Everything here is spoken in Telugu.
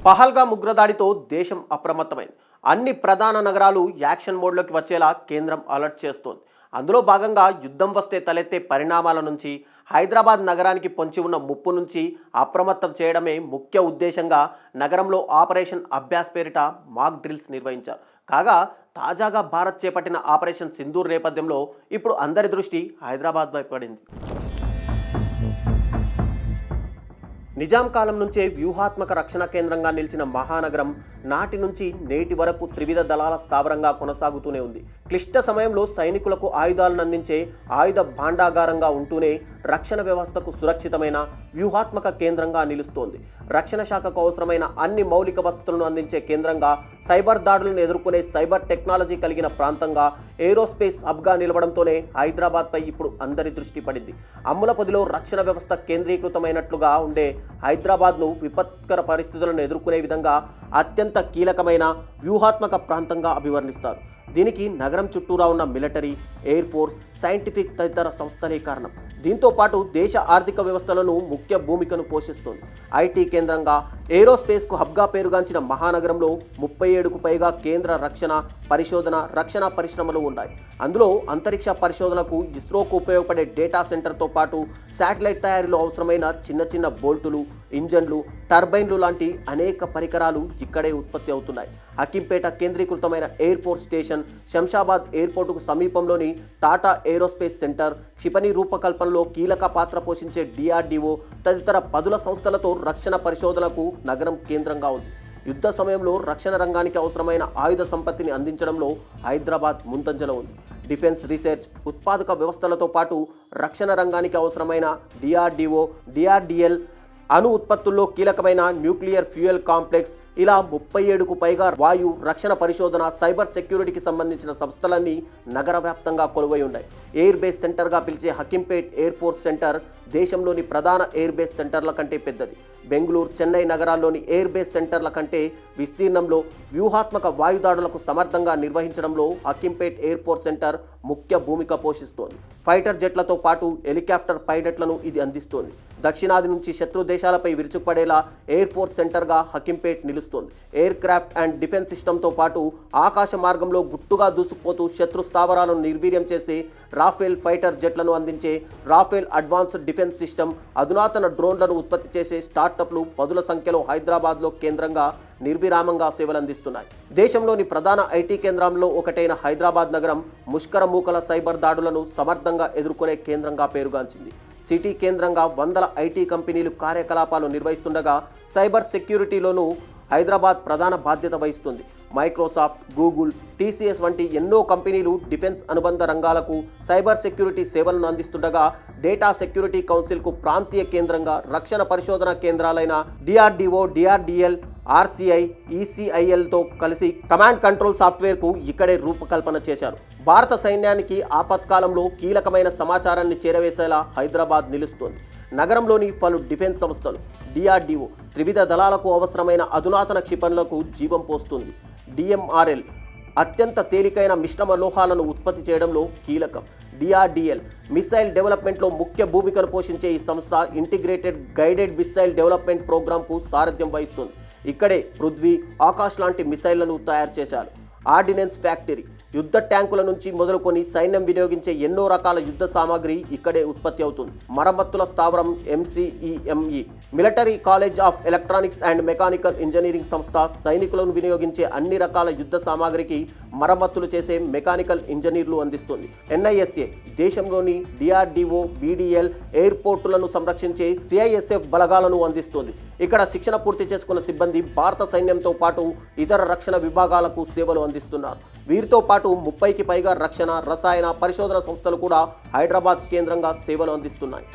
పహల్గామ్ ఉగ్రదాడితో దేశం అప్రమత్తమైంది. అన్ని ప్రధాన నగరాలు యాక్షన్ మోడ్లోకి వచ్చేలా కేంద్రం అలర్ట్ చేస్తోంది. అందులో భాగంగా యుద్ధం వస్తే తలెత్తే పరిణామాల నుంచి, హైదరాబాద్ నగరానికి పొంచి ఉన్న ముప్పు నుంచి అప్రమత్తం చేయడమే ముఖ్య ఉద్దేశంగా నగరంలో ఆపరేషన్ అభ్యాస్ పేరిట మాక్ డ్రిల్స్ నిర్వహించారు. కాగా తాజాగా భారత్ చేపట్టిన ఆపరేషన్ సింధూర్ నేపథ్యంలో ఇప్పుడు అందరి దృష్టి హైదరాబాద్ వైపు పడింది. నిజాం కాలం నుంచే వ్యూహాత్మక రక్షణ కేంద్రంగా నిలిచిన మహానగరం నాటి నుంచి నేటి వరకు త్రివిధ దళాల స్థావరంగా కొనసాగుతూనే ఉంది. క్లిష్ట సమయంలో సైనికులకు ఆయుధాలను అందించే ఆయుధ భాండాగారంగా ఉంటూనే రక్షణ వ్యవస్థకు సురక్షితమైన వ్యూహాత్మక కేంద్రంగా నిలుస్తోంది. రక్షణ శాఖకు అవసరమైన అన్ని మౌలిక వసతులను అందించే కేంద్రంగా, సైబర్ దాడులను ఎదుర్కొనే సైబర్ టెక్నాలజీ కలిగిన ప్రాంతంగా, ఏరోస్పేస్ హబ్గా నిలవడంతోనే హైదరాబాద్పై ఇప్పుడు అందరి దృష్టి పడింది. అమ్ముల పొదిలో రక్షణ వ్యవస్థ కేంద్రీకృతమైనట్లుగా ఉండే హైదరాబాద్ను విపత్కర పరిస్థితులను ఎదుర్కొనే విధంగా అత్యంత కీలకమైన వ్యూహాత్మక ప్రాంతంగా అభివర్ణిస్తారు. దీనికి నగరం చుట్టూరా ఉన్న మిలిటరీ, ఎయిర్ ఫోర్స్, సైంటిఫిక్ తదితర సంస్థలే కారణం. దీంతో పాటు దేశ ఆర్థిక వ్యవస్థలను ముఖ్య భూమికను పోషిస్తుంది. ఐటీ కేంద్రంగా, ఏరోస్పేస్కు హబ్గా పేరుగాంచిన మహానగరంలో 37కు పైగా కేంద్ర రక్షణ, పరిశోధన, రక్షణ పరిశ్రమలు ఉన్నాయి. అందులో అంతరిక్ష పరిశోధనకు ఇస్రోకు ఉపయోగపడే డేటా సెంటర్తో పాటు శాటిలైట్ తయారీలో అవసరమైన చిన్న చిన్న బోల్టులు, ఇంజన్లు, టర్బైన్లు లాంటి అనేక పరికరాలు ఇక్కడే ఉత్పత్తి అవుతున్నాయి. హకీంపేట కేంద్రీకృతమైన ఎయిర్ ఫోర్స్ స్టేషన్, శంషాబాద్ ఎయిర్పోర్టుకు సమీపంలోని టాటా ఏరోస్పేస్ సెంటర్, క్షిపణి రూపకల్పనలో కీలక పాత్ర పోషించే డిఆర్డిఓ తదితర పదుల సంస్థలతో రక్షణ పరిశోధనకు నగరం కేంద్రంగా ఉంది. యుద్ధ సమయంలో రక్షణ రంగానికి అవసరమైన ఆయుధ సంపత్తిని అందించడంలో హైదరాబాద్ ముందంజలో ఉంది. డిఫెన్స్ రీసెర్చ్, ఉత్పాదక వ్యవస్థలతో పాటు రక్షణ రంగానికి అవసరమైన డిఆర్డిఓ, డిఆర్డిఎల్, అణు ఉత్పత్తుల్లో కీలకమైన న్యూక్లియర్ ఫ్యూయల్ కాంప్లెక్స్, ఇలా 37కు పైగా వాయు, రక్షణ పరిశోధన, సైబర్ సెక్యూరిటీకి సంబంధించిన సంస్థలన్నీ నగర వ్యాప్తంగా కొలువై ఉన్నాయి. ఎయిర్ బేస్ సెంటర్గా పిలిచే హకీంపేట్ ఎయిర్ ఫోర్స్ సెంటర్ దేశంలోని ప్రధాన ఎయిర్ బేస్ సెంటర్ల కంటే పెద్దది. బెంగళూరు, చెన్నై నగరాల్లోని ఎయిర్ బేస్ సెంటర్ల కంటే విస్తీర్ణంలో, వ్యూహాత్మక వాయుదాడులకు సమర్థంగా నిర్వహించడంలో హకీంపేట్ ఎయిర్ ఫోర్స్ సెంటర్ ముఖ్య భూమిక పోషిస్తోంది. ఫైటర్ జెట్లతో పాటు హెలికాప్టర్ పైలట్లను ఇది అందిస్తోంది. దక్షిణాది నుంచి శత్రు దేశాలపై విరుచుకుపడేలా ఎయిర్ ఫోర్స్ సెంటర్గా హకీంపేట్ నిలుస్తోంది. ఎయిర్ క్రాఫ్ట్ అండ్ డిఫెన్స్ సిస్టంతో పాటు ఆకాశ మార్గంలో గుట్టుగా దూసుకుపోతూ శత్రు స్థావరాలను నిర్వీర్యం చేసే రాఫేల్ ఫైటర్ జెట్లను అందించే రాఫేల్ అడ్వాన్స్డ్ డిఫెన్స్ సిస్టమ్, అధునాతన డ్రోన్లను ఉత్పత్తి చేసే స్టార్టప్లు పదుల సంఖ్యలో హైదరాబాద్లో కేంద్రంగా నిర్విరామంగా సేవలందిస్తున్నాయి. దేశంలోని ప్రధాన ఐటీ కేంద్రంలో ఒకటైన హైదరాబాద్ నగరం ముష్కర మూకల సైబర్ దాడులను సమర్థంగా ఎదుర్కొనే కేంద్రంగా పేరుగాంచింది. సిటీ కేంద్రంగా వందల ఐటీ కంపెనీలు కార్యకలాపాలు నిర్వహిస్తుండగా సైబర్ సెక్యూరిటీలోనూ హైదరాబాద్ ప్రధాన బాధ్యత వహిస్తుంది. మైక్రోసాఫ్ట్, గూగుల్, టీసీఎస్ వంటి ఎన్నో కంపెనీలు డిఫెన్స్ అనుబంధ రంగాలకు సైబర్ సెక్యూరిటీ సేవలను అందిస్తుండగా డేటా సెక్యూరిటీ కౌన్సిల్కు ప్రాంతీయ కేంద్రంగా రక్షణ పరిశోధన కేంద్రాలైన డిఆర్డిఓ, డిఆర్డిఎల్, ఆర్సీఐ, ఈసీఐఎల్తో కలిసి కమాండ్ కంట్రోల్ సాఫ్ట్వేర్కు ఇక్కడే రూపకల్పన చేశారు. భారత సైన్యానికి ఆపత్కాలంలో కీలకమైన సమాచారాన్ని చేరవేసేలా హైదరాబాద్ నిలుస్తోంది. నగరంలోని పలు డిఫెన్స్ సంస్థలు, డిఆర్డిఓ త్రివిధ దళాలకు అవసరమైన అధునాతన క్షిపణులకు జీవం పోస్తుంది. డిఎంఆర్ఎల్ అత్యంత తేలికైన మిశ్రమ లోహాలను ఉత్పత్తి చేయడంలో కీలకం. డిఆర్డిఎల్ మిసైల్ డెవలప్మెంట్లో ముఖ్య భూమికను పోషించే ఈ సంస్థ ఇంటిగ్రేటెడ్ గైడెడ్ మిసైల్ డెవలప్మెంట్ ప్రోగ్రాంకు సారథ్యం వహిస్తుంది. ఇక్కడే పృథ్వీ, ఆకాష్ లాంటి మిసైళ్లను తయారు చేశారు. ఆర్డినెన్స్ ఫ్యాక్టరీ, యుద్ధ ట్యాంకుల నుంచి మొదలుకొని సైన్యం వినియోగించే ఎన్నో రకాల యుద్ధ సామాగ్రి ఇక్కడే ఉత్పత్తి అవుతుంది. మరమ్మతుల స్థావరం MCEME, military college of electronics and mechanical engineering సంస్థ సైనికులను వినియోగించే అన్ని రకాల యుద్ధ సామాగ్రికి మరమ్మతులు చేసే మెకానికల్ ఇంజనీర్లు అందిస్తుంది. ఎన్ఐఎస్ఏ దేశంలోని డిఆర్డిఓ, బీడీఎల్ ఎయిర్పోర్టులను సంరక్షించే సిఐఎస్ఎఫ్ బలగాలను అందిస్తుంది. ఇక్కడ శిక్షణ పూర్తి చేసుకున్న సిబ్బంది భారత సైన్యంతో పాటు ఇతర రక్షణ విభాగాలకు సేవలు అందిస్తున్నారు. వీరితో పాటు 30కి పైగా రక్షణ, రసాయన పరిశోధన సంస్థలు కూడా హైదరాబాద్ కేంద్రంగా సేవలు అందిస్తున్నాయి.